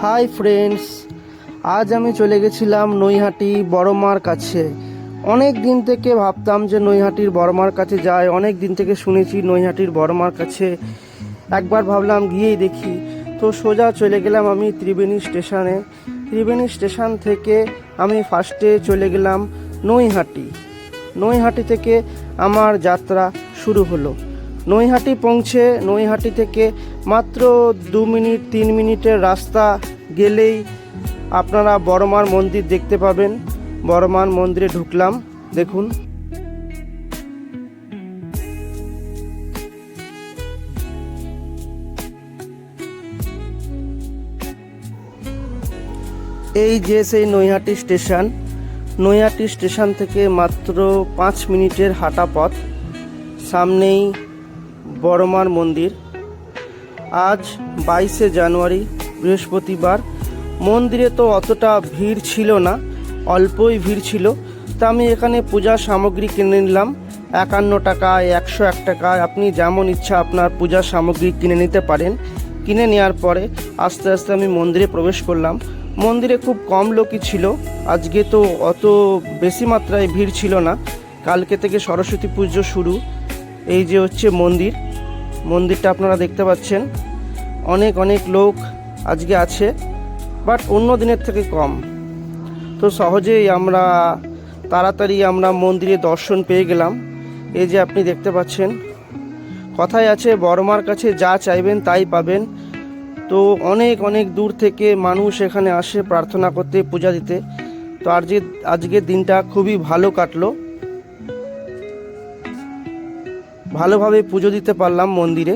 Hi friends, আজ আমি চলে গেছিলাম নৈহাটি বড়মার কাছে। অনেক দিন থেকে ভাবতাম যে নৈহাটির বড়মার কাছে যাই, অনেক দিন থেকে শুনেছি নৈহাটির বড়মার কাছে। একবার ভাবলাম গিয়েই দেখি, তো সোজা চলে গেলাম আমি ত্রিবেণী স্টেশনে। ত্রিবেণী স্টেশন থেকে আমি ফার্স্টে চলে গেলাম নৈহাটি। নৈহাটি থেকে আমার যাত্রা শুরু হলো। নৈহাটি পৌঁছে নৈহাটি থেকে মাত্র 2-3 মিনিটের রাস্তা গেলেই আপনারা বড়মার মন্দির দেখতে পাবেন। বড়মার মন্দিরে ঢুকলাম, দেখুন। এই যে সেই নৈহাটি স্টেশন। নৈহাটি স্টেশন থেকে মাত্র 5 মিনিটের হাঁটা পথ, সামনেই বড়মার মন্দির। আজ 22শে জানুয়ারি, বৃহস্পতিবার। মন্দিরে তো অতটা ভিড় ছিল না, অল্পই ভিড় ছিল। তা আমি এখানে পূজার সামগ্রী কিনে নিলাম 51 টাকায়, 101 টাকায়। আপনি যেমন ইচ্ছা আপনার পূজার সামগ্রী কিনে নিতে পারেন। কিনে নেওয়ার পরে আস্তে আস্তে আমি মন্দিরে প্রবেশ করলাম। মন্দিরে খুব কম লোকই ছিল, আজকে তো অত বেশি মাত্রায় ভিড় ছিল না। কালকে থেকে সরস্বতী পুজো শুরু। এই যে হচ্ছে মন্দির, মন্দিরটা আপনারা দেখতে পাচ্ছেন। অনেক অনেক লোক আজকে আছে, বাট অন্য দিনের থেকে কম। তো সহজেই তাড়াতাড়ি আমরা মন্দিরে দর্শন পেয়ে গেলাম। এই যে আপনি দেখতে পাচ্ছেন, কথায় আছে বড়মার কাছে যা চাইবেন তাই পাবেন। তো অনেক অনেক দূর থেকে মানুষ এখানে আসে প্রার্থনা করতে, পূজা দিতে। তো আজকের দিনটা খুবই ভালো কাটলো, ভালোভাবে পুজো দিতে পারলাম মন্দিরে।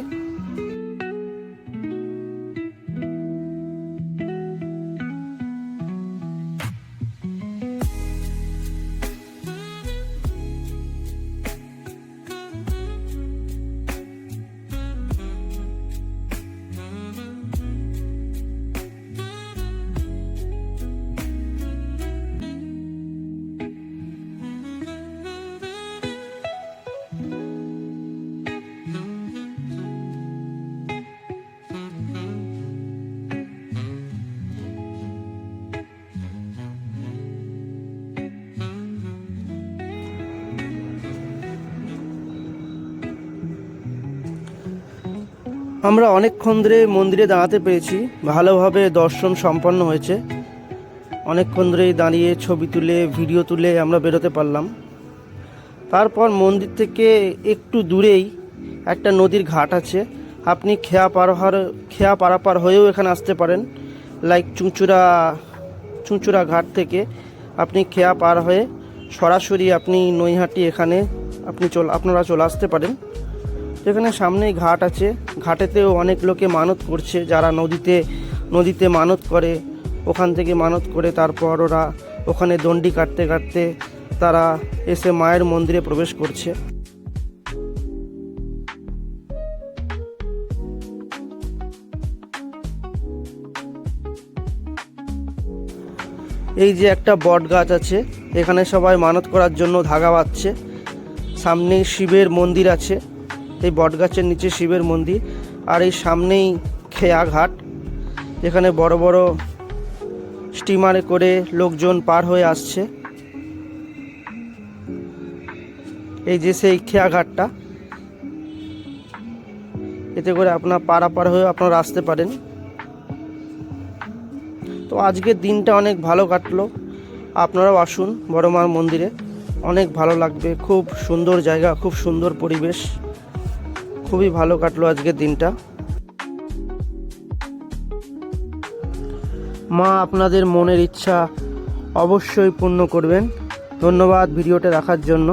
আমরা অনেকক্ষণ ধরে মন্দিরে দাঁড়াতে পেরেছি, ভালোভাবে দর্শন সম্পন্ন হয়েছে। অনেকক্ষণ ধরেই দাঁড়িয়ে ছবি তুলে, ভিডিও তুলে আমরা বেরোতে পারলাম। তারপর মন্দির থেকে একটু দূরেই একটা নদীর ঘাট আছে। আপনি খেয়া পারাপার হয়েও এখানে আসতে পারেন। লাইক চুঁচুড়া ঘাট থেকে আপনি খেয়া পার হয়ে সরাসরি আপনি নৈহাটি এখানে আপনারা চলে আসতে পারেন। এখানে সামনেই ঘাট আছে, ঘাটেতেও অনেক লোকে মানত করছে। যারা নদীতে মানত করে, ওখান থেকে মানত করে তারপর ওরা ওখানে দণ্ডি কাটতে কাটতে তারা এসে মায়ের মন্দিরে প্রবেশ করছে। এই যে একটা বট গাছ আছে, এখানে সবাই মানত করার জন্য ধাগা বাঁধছে। সামনেই শিবের মন্দির আছে, এই বট গাছের নিচে শিবের মন্দির। আর এই সামনেই খেয়া ঘাট, এখানে বড় বড় স্টিমারে করে লোকজন পার হয়ে আসছে। এই যে সেই খেয়া ঘাটটা, এতে করে আপনার পারাপার হয়ে আপনারা আসতে পারেন। তো আজকের দিনটা অনেক ভালো কাটলো। আপনারাও আসুন বড়মার মন্দিরে, অনেক ভালো লাগবে। খুব সুন্দর জায়গা, খুব সুন্দর পরিবেশ, খুবই ভালো কাটলো আজকের দিনটা। মা আপনাদের মনের ইচ্ছা অবশ্যই পূর্ণ করবেন। ধন্যবাদ ভিডিওটা দেখার জন্য।